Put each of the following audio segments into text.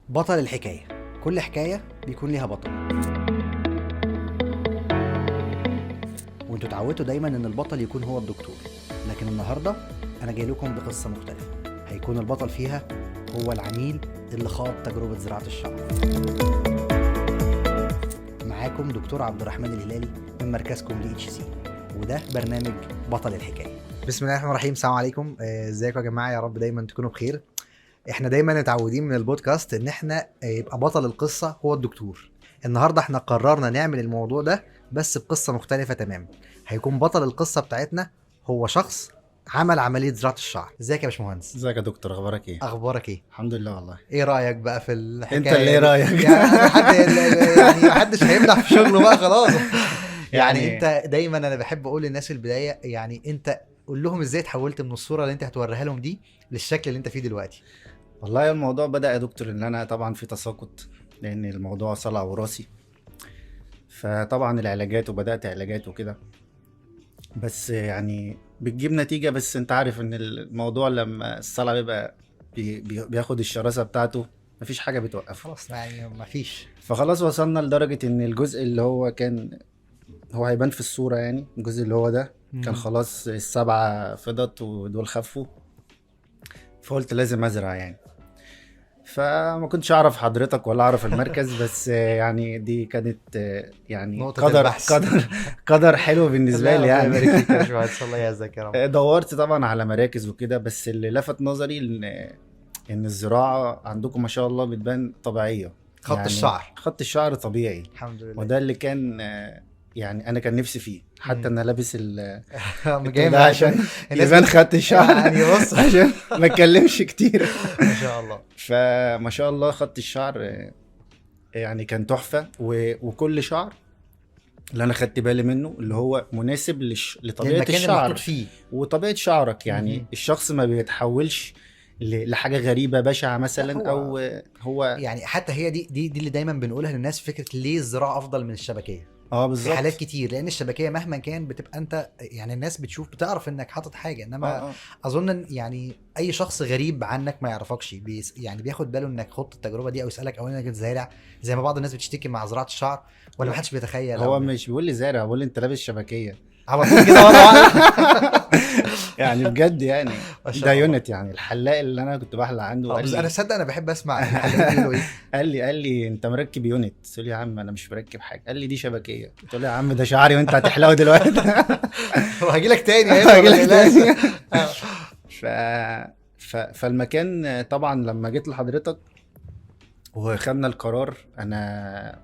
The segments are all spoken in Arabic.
بطل الحكاية. كل حكاية بيكون ليها بطل، وانتوا اتعودتوا دايما ان البطل يكون هو الدكتور، لكن النهاردة انا جاي لكم بقصة مختلفة. هيكون البطل فيها هو العميل اللي خاض تجربة زراعة الشعر. معاكم دكتور عبد الرحمن الهلالي من مركزكم لHC، وده برنامج بطل الحكاية. بسم الله الرحمن الرحيم. السلام عليكم. ازيكم يا جماعة؟ يا رب دايما تكونوا بخير. احنا دايما متعودين من البودكاست ان احنا يبقى بطل القصة هو الدكتور. النهاردة احنا قررنا نعمل الموضوع ده بس بقصة مختلفة تماما. هيكون بطل القصة بتاعتنا هو شخص عمل عملية زراعة الشعر. ازيك يا باشمهندس؟ ازيك يا دكتور، اخبارك ايه؟ اخبارك ايه؟ الحمد لله والله. ايه رأيك بقى في الحكاية؟ انت اللي ايه رايك؟ يعني حد يعني محدش هيمنع في شغله بقى خلاص. يعني يعني انت دايما، انا بحب اقول للناس في البداية، يعني انت قول لهم ازاي اتحولت من الصورة اللي انت هتوريها لهم دي للشكل اللي انت فيه دلوقتي. والله الموضوع بدأ يا دكتور ان انا طبعا في تساقط، لان الموضوع صلع وراثي. فطبعا العلاجات وبدأت علاجات وكده، بس يعني بتجيب نتيجة. بس انت عارف ان الموضوع لما الصلع بيبقى بياخد الشراسة بتاعته، مفيش حاجة بتوقفه. خلاص يعني مفيش. فخلاص وصلنا لدرجة ان الجزء اللي هو كان هو هيبان في الصورة، يعني الجزء اللي هو ده كان خلاص السبعة فضت ودول خفوا. فقلت لازم ازرع يعني. فما كنتش اعرف حضرتك ولا اعرف المركز، بس يعني دي كانت يعني نقطة قدر البحث. قدر حلو بالنسبه لي الله يبارك فيك يا يعني. باشمهندس، الله يعزك يا رب. دورت طبعا على مراكز وكده، بس اللي لفت نظري ان الزراعه عندكم ما شاء الله بتبان طبيعيه. خط يعني الشعر. خط الشعر طبيعي، الحمد لله. وده اللي كان يعني انا كان نفسي فيه. حتى انا لابس جاي ده عشان الناس يبان خط الشعر يعني بص. عشان ما اتكلمش كتير. ما شاء الله. فما شاء الله خط الشعر يعني كان تحفة، وكل شعر اللي انا خدت بالي منه اللي هو مناسب لطبيعة المكان اللي الشعر محطوط فيه. وطبيعة شعرك. يعني مهم. الشخص ما بيتحولش لحاجة غريبة بشعة مثلا، لا، او هو يعني حتى هي دي اللي دايما بنقولها للناس، فكره ليه الزراعه افضل من الشبكيه في بالظبط. حالات كتير. لان الشبكيه مهما كان بتبقى انت، يعني الناس بتشوف بتعرف انك حاطط حاجه، انما اظن إن يعني اي شخص غريب عنك ما يعرفكش يعني بياخد باله انك خدت التجربه دي، او يسالك او انك زارع زي ما بعض الناس بتشتكي مع زراعه الشعر، ولا ما حدش بيتخيل. هو مش بيقول لي زارع، بيقول لي انت لابس شبكية. على طول كده مره واحده. يعني بجد يعني ما شاء ده الله. يونت. يعني الحلاق اللي انا كنت بحلق عنده قال بس انا لي صدق، انا بحب اسمع الحلاقين بيقولوا ايه. قال لي انت مركب يونت. قلت له يا عم انا مش مركب حاجه. قال لي دي شبكيه. قلت له يا عم ده شعري وانت هتحلقه دلوقتي. وهجي لك تاني هاجي لك تاني. آه. ف... فالمكان طبعا لما جيت لحضرتك وخدنا القرار، انا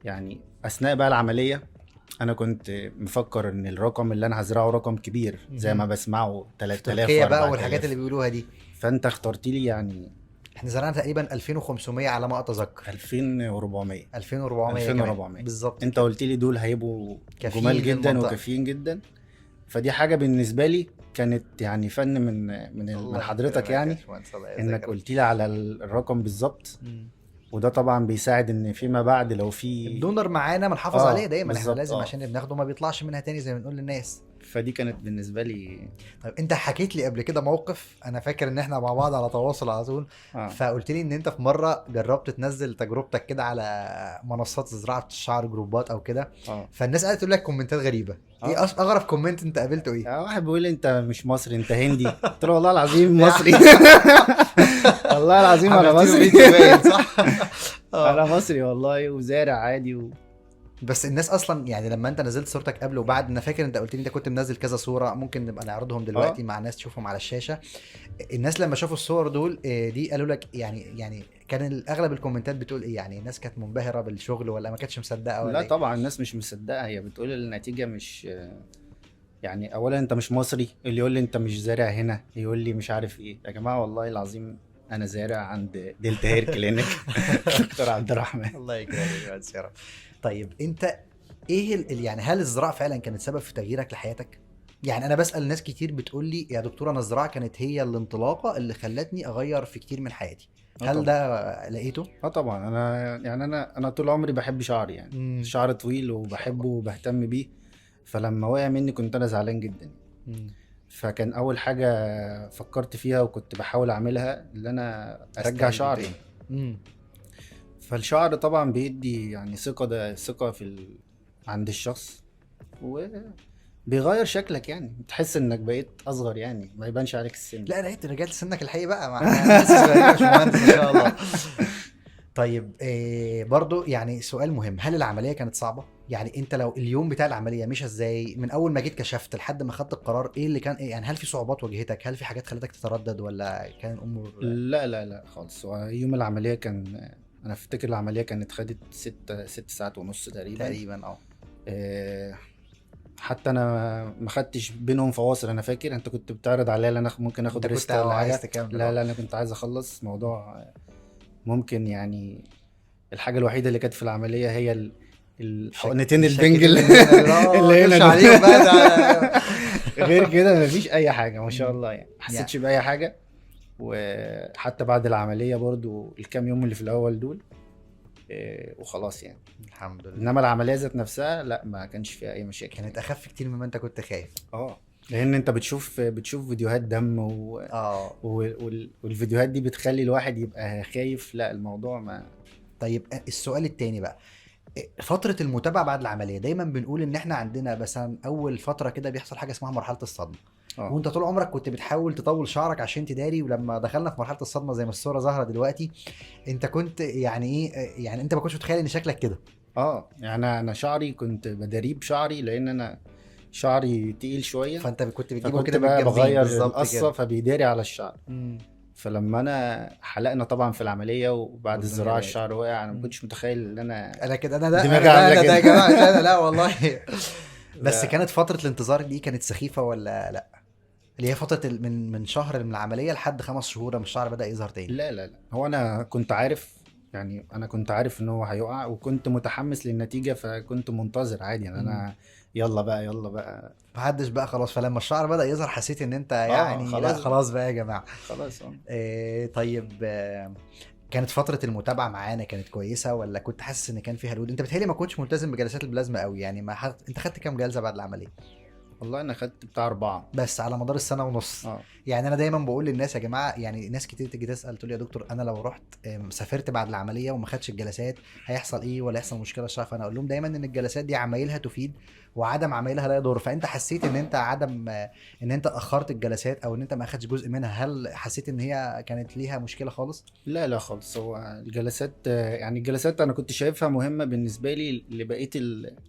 يعني اثناء بقى العمليه انا كنت مفكر ان الرقم اللي انا هزرعه رقم كبير زي ما بسمعه 3000 تركيا بقى و4000. والحاجات اللي بيقولوها دي. فانت اخترت لي يعني احنا زرعنا تقريبا 2500 على ما اتذكر. 2400 2400 2400 بالظبط. انت قلت لي دول هيبقوا كافيين جمال جدا للمنطقة. وكافيين جدا. فدي حاجه بالنسبه لي كانت يعني فن من حضرتك، يعني انك قلت لي على الرقم بالظبط. وده طبعا بيساعد ان فيما بعد لو في الدونر معانا بنحافظ عليه دايما. احنا بالظبط، لازم عشان بناخده ما بيطلعش منها تاني زي ما بنقول للناس. فدي كانت بالنسبه لي طيب انت حكيت لي قبل كده موقف، انا فاكر ان احنا مع بعض على تواصل على طول. فقلت لي ان انت في مره جربت تنزل تجربتك كده على منصات زراعه الشعر، جروبات او كده. فالناس قالت تقول لك كومنتات غريبه. ايه اغرب كومنت انت قابلته ايه؟ واحد بيقول لي انت مش مصري انت هندي. قلت له والله العظيم مصري. والله العظيم انا مصري. صح. انا مصري والله وزارع عادي بس الناس اصلا يعني لما انت نزلت صورتك قبل وبعد، انا فاكر انت قلت لي انت كنت منزل كذا صوره، ممكن نبقى نعرضهم دلوقتي مع ناس تشوفهم على الشاشه. الناس لما شافوا الصور دول دي قالوا لك يعني كان اغلب الكومنتات بتقول ايه؟ يعني الناس كانت منبهره بالشغل ولا ما كانتش مصدقه ولا لا إيه؟ طبعا الناس مش مصدقه. هي بتقول النتيجه مش يعني اولا انت مش مصري، اللي يقول لي انت مش زارع هنا يقول لي مش عارف ايه. يا جماعه والله العظيم انا زارع عند دلتا هير كلينيك. دكتور عبد الرحمن. الله يكرمك يا رب. طيب انت ايه يعني هل الزراعه فعلا كانت سبب في تغييرك لحياتك؟ يعني انا بسال ناس كتير بتقول لي يا دكتور انا الزراعه كانت هي الانطلاقه اللي خلتني اغير في كتير من حياتي. هل ده لقيته؟ طبعا انا يعني انا طول عمري بحب شعري، يعني شعر طويل وبحبه وبهتم بيه. فلما وقع مني كنت انا زعلان جدا. فكان اول حاجه فكرت فيها وكنت بحاول اعملها اللي انا ارجع شعري. فالشعر طبعا بيدي يعني ثقة، ده ثقة عند الشخص، وبيغير شكلك، يعني بتحس انك بقيت اصغر، يعني ما يبانش عليك السن. لا لقيت رجعت سنك الحقيقي بقى، ما احنا لسه صغيرين يا باشمهندس ما شاء الله. طيب برضو يعني سؤال مهم، هل العمليه كانت صعبه؟ يعني انت لو اليوم بتاع العمليه مشى ازاي من اول ما جيت كشفت لحد ما خدت القرار، ايه اللي كان إيه؟ يعني هل في صعوبات واجهتك؟ هل في حاجات خلتك تتردد ولا كان الامور؟ لا لا لا خالص. هو يوم العملية كان، انا افتكر العملية كانت خدت 6 ساعات ونص تقريبا. تقريبا آه، حتى انا ما خدتش بينهم فواصل. انا فاكر انت كنت بتعرض عليا ان انا ممكن انت اخد كنت ريست ولا عايز حاجة. تكمل لا لا، انا كنت عايز اخلص موضوع. ممكن يعني الحاجة الوحيدة اللي كانت في العملية هي الحقنتين البنج الشكل اللي هنا دول اللي هنا نمشي دول. عليهم بقى ده. غير كده مفيش اي حاجة ما شاء مم. الله، يعني ما يعني حسيتش بأي حاجة. وحتى بعد العملية برضو الكام يوم اللي في الأول دول، وخلاص يعني. الحمد لله. إنما العملية ذات نفسها لا، ما كانش فيها أي مشاكل كانت يعني. اخف كتير مما انت كنت خايف. اه، لأن أنت بتشوف فيديوهات دم اه والفيديوهات دي بتخلي الواحد يبقى خايف. لا، الموضوع ما. طيب السؤال التاني بقى، فترة المتابعة بعد العملية دايما بنقول ان احنا عندنا مثلا اول فترة كده بيحصل حاجة اسمها مرحلة الصدمة، اه وانت طول عمرك كنت بتحاول تطول شعرك عشان تداري، ولما دخلنا في مرحلة الصدمة زي ما الصورة ظاهرة دلوقتي، انت كنت يعني ايه، يعني انت ما كنتش متخيل ان شكلك كده. يعني أنا شعري كنت بداريه بشعري، لأن أنا شعري تقيل شوية. فانت كنت بتجيبه فكنت كده من بقى الجنبين بغير بالظبط القصة كده. فبيداري على الشعر. مم. فلما انا حلقنا طبعا في العمليه وبعد والدنيا الزراعه بقت. الشعر وقع، انا ما مم. كنتش متخيل ان انا انا كده، انا ده دماغي انا ده عامله انا ده كده. يا جماعة، مش انا لا والله. بس لا كانت فترة الانتظار دي كانت سخيفة ولا لا؟ اللي هي فترة من شهر من العملية لحد 5 شهور لما الشعر بدأ يظهر تاني. لا لا لا، هو انا كنت عارف، يعني انا كنت عارف ان هو هيقع، وكنت متحمس للنتيجه، فكنت منتظر عادي يعني. مم. انا يلا بقى يلا بقى. محدش بقى خلاص، فلما الشعر بدأ يظهر حسيت ان انت يعني لا خلاص بقى، خلاص بقى يا جماعة. خلاص طيب كانت فترة المتابعة معانا كانت كويسة ولا كنت حاسس ان كان فيها لود؟ انت بتهيألي ما كنتش ملتزم بجلسات البلازما قوي يعني، انت خدت كام جلسة بعد العملية؟ والله انا خدت بتاع 4. بس على مدار السنة ونص. اه يعني انا دايما بقول للناس يا جماعة، يعني ناس كتير تيجي تسأل تقول لي يا دكتور انا لو رحت سافرت بعد العملية وما خدتش الجلسات هيحصل ايه ولا يحصل مشكلة الشعر؟ فانا اقول لهم دايما ان الجلسات دي عمايلها تفيد وعدم عمايلها لا يضر. فانت حسيت ان انت عدم ان انت اخرت الجلسات او ان انت ما اخدتش جزء منها، هل حسيت ان هي كانت ليها مشكلة خالص؟ لا لا خالص. هو الجلسات، يعني الجلسات انا كنت شايفها مهمه بالنسبه لي لبقيه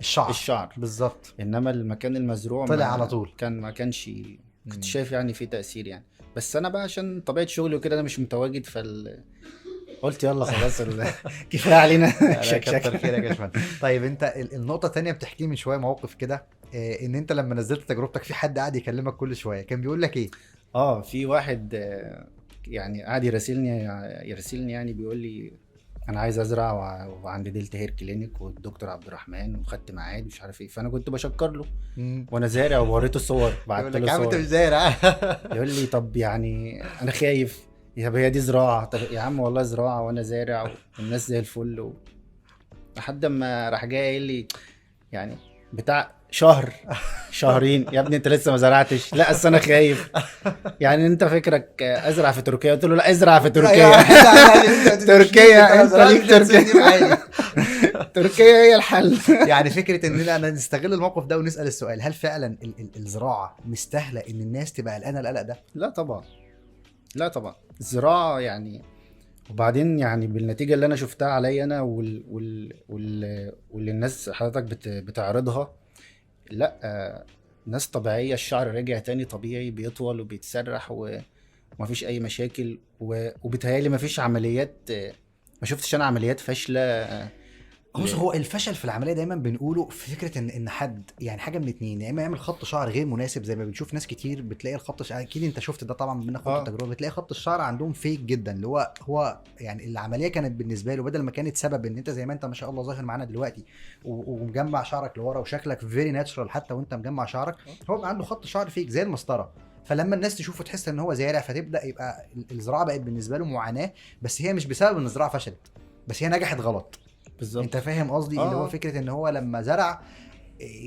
الشعر. بالظبط. انما المكان المزروع طلع على طول. ما كانش مم. كنت شايف يعني فيه تأثير يعني. بس انا بقى عشان طبيعة شغلي وكده انا مش متواجد قلت يلا خلاص كفاية علينا لا كتر خيرك يا باشمهندس. طيب انت النقطة التانية بتحكي من شوية موقف كده، ان انت لما نزلت تجربتك في حد قاعد يكلمك كل شوية كان بيقول لك ايه؟ في واحد يعني قاعد يرسلني يعني بيقول لي انا عايز ازرع وعند دلتا هير كلينيك والدكتور عبد الرحمن وخدت ميعاد مش عارف ايه. فانا كنت بشكر له وانا زارع ووريته صور، بعت يقول لك له يا عم انت صور. مش زارع. يقول لي طب يعني انا خايف. طب هي دي زراعه؟ طب يا عم والله زراعه وانا زارع والناس زي الفل لحد ما راح جاي قايل لي يعني بتاع شهرين يا ابني انت لسه ما زرعتش. لا اصل انا خايف. يعني انت فكرك ازرع في تركيا؟ قلت له لا ازرع في تركيا. تركيا انت ليك تركيا. تركيا هي الحل. يعني فكره ان انا نستغل الموقف ده ونسال السؤال، هل فعلا الزراعه مستاهله ان الناس تبقى قلقانه القلق ده؟ لا طبعا، لا طبعا. الزراعه يعني، وبعدين يعني بالنتيجه اللي انا شفتها عليا انا واللي الناس حضرتك بتعرضها، لا ناس طبيعيه الشعر رجع تاني طبيعي، بيطول وبيتسرح ومفيش اي مشاكل وبيتهيألي مفيش عمليات. ما شفتش انا عمليات فاشله. بص، هو الفشل في العمليه دايما بنقوله في فكره ان حد يعني حاجه من اتنين، يا اما يعمل خط شعر غير مناسب زي ما بنشوف ناس كتير بتلاقي الخط شعر، اكيد انت شفت ده طبعا من خط التجربه، بتلاقي خط الشعر عندهم فيك جدا، اللي هو يعني العمليه كانت بالنسبه له بدل ما كانت سبب ان انت زي ما انت ما شاء الله ظاهر معانا دلوقتي ومجمع شعرك لورا وشكلك فيري ناتشرال حتى وانت مجمع شعرك، هو بقى عنده خط شعر فيك زي المسطره. فلما الناس تشوفه تحس ان هو زارع، فتبدا يبقى الزراعه بقت بالنسبه له معاناه، بس هي مش بسبب ان الزراعه فشلت، بس هي نجحت غلط. بالظبط. انت فاهم قصدي؟ اللي هو فكره ان هو لما زرع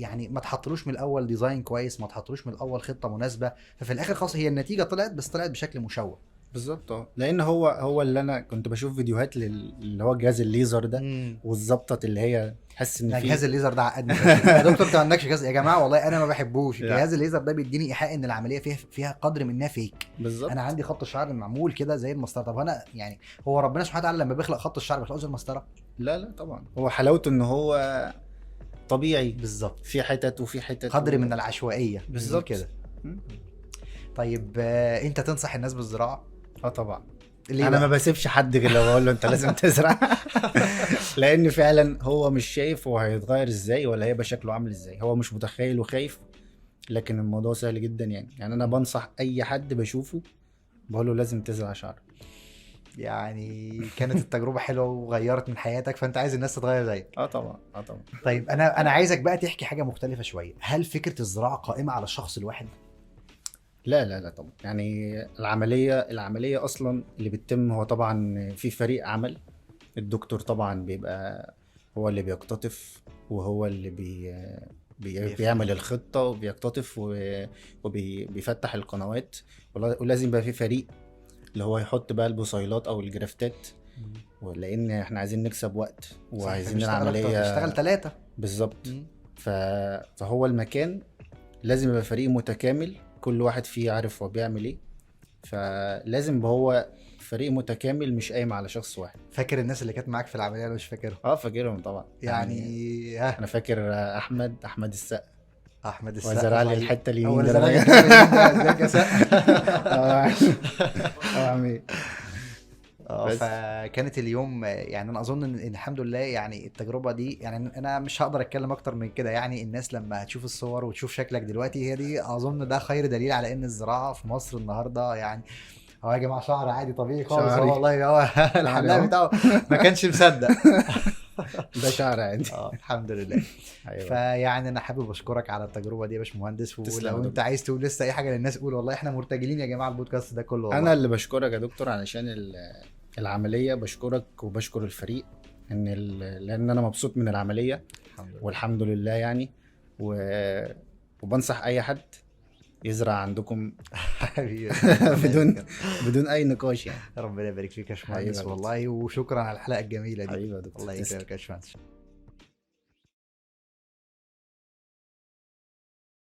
يعني ما تحطلوش من الاول ديزاين كويس، ما تحطلوش من الاول خطه مناسبه، ففي الاخر خلاص هي النتيجه طلعت، بس طلعت بشكل مشوه. بالظبط لان هو اللي انا كنت بشوف فيديوهات اللي هو جهاز الليزر ده والظبطه اللي هي تحس ان لا في جهاز الليزر ده عقدني يا دكتور. انت ما عندكش جهاز يا جماعه؟ والله انا ما بحبوش. لا. جهاز الليزر ده بيديني ايحاء ان العمليه فيها قدر منها فيك. بالظبط. انا عندي خط الشعر معمول كده زي المسطره. طب انا يعني هو ربنا سبحانه وتعالى لما بيخلق خط الشعر بيخلقه زي المسطره؟ لا طبعا، هو حلاوته ان هو طبيعي، بالظبط، في حتت وفي حتت قدر من العشوائيه بالظبط كده. م. طيب انت تنصح الناس بالزراعه؟ طبعا. ليه انا بقى؟ ما بسيبش حد غير لو بقول له انت لازم تزرع لان فعلا هو مش شايف هو هيتغير ازاي ولا هيبقى شكله عامل ازاي، هو مش متخيل وخايف، لكن الموضوع سهل جدا يعني انا بنصح اي حد بشوفه بقول له لازم تزرع شعر. يعني كانت التجربه حلوه وغيرت من حياتك، فانت عايز الناس تتغير زيك. طبعا. طيب انا عايزك بقى تحكي حاجه مختلفه شويه. هل فكره الزراعه قائمه على الشخص الواحد؟ لا طبعا، يعني العملية اصلا اللي بتتم هو طبعا في فريق عمل. الدكتور طبعا بيبقى هو اللي بيقتطف وهو اللي بيعمل الخطة وبيقتطف وبيفتح القنوات، ولازم يبقى في فريق اللي هو يحط بقى البصيلات او الجرافتات، ولان احنا عايزين نكسب وقت وعايزين العملية نشتغل 3 بالظبط. فهو المكان لازم يبقى فريق متكامل، كل واحد فيه عارف هو بيعمل ايه، فلازم يبقى هو فريق متكامل مش قايم على شخص واحد. فاكر الناس اللي كانت معاك في العمليه؟ انا مش فاكرهم. فاكرهم طبعا. يعني انا فاكر احمد السقا احمد السقا وزرع لي الحته اليمين ده ده ازيك يا بس. فكانت اليوم يعني انا اظن ان الحمد لله يعني التجربه دي، يعني انا مش هقدر اتكلم اكتر من كده. يعني الناس لما هتشوف الصور وتشوف شكلك دلوقتي، هي دي اظن ده خير دليل على ان الزراعه في مصر النهارده يعني هو يا جماعه شعر عادي طبيعي خالص. هو والله هو الحلاق بتاعه ما كانش مصدق ده شعر عادي. الحمد لله. أيوة. فيعني انا حابب اشكرك على التجربه دي يا باشمهندس، ولو انت عايز تقول لسه اي حاجه للناس قول. والله احنا مرتجلين يا جماعه البودكاست ده كله. والله انا اللي بشكرك يا دكتور علشان العمليه، بشكرك وبشكر الفريق لان انا مبسوط من العمليه والحمد لله يعني وبنصح اي حد يزرع عندكم بدون اي نقاش يعني. ربنا يبارك فيك يا باشمهندس والله، وشكرا على الحلقه الجميله دي. الله يكرمك يا باشمهندس.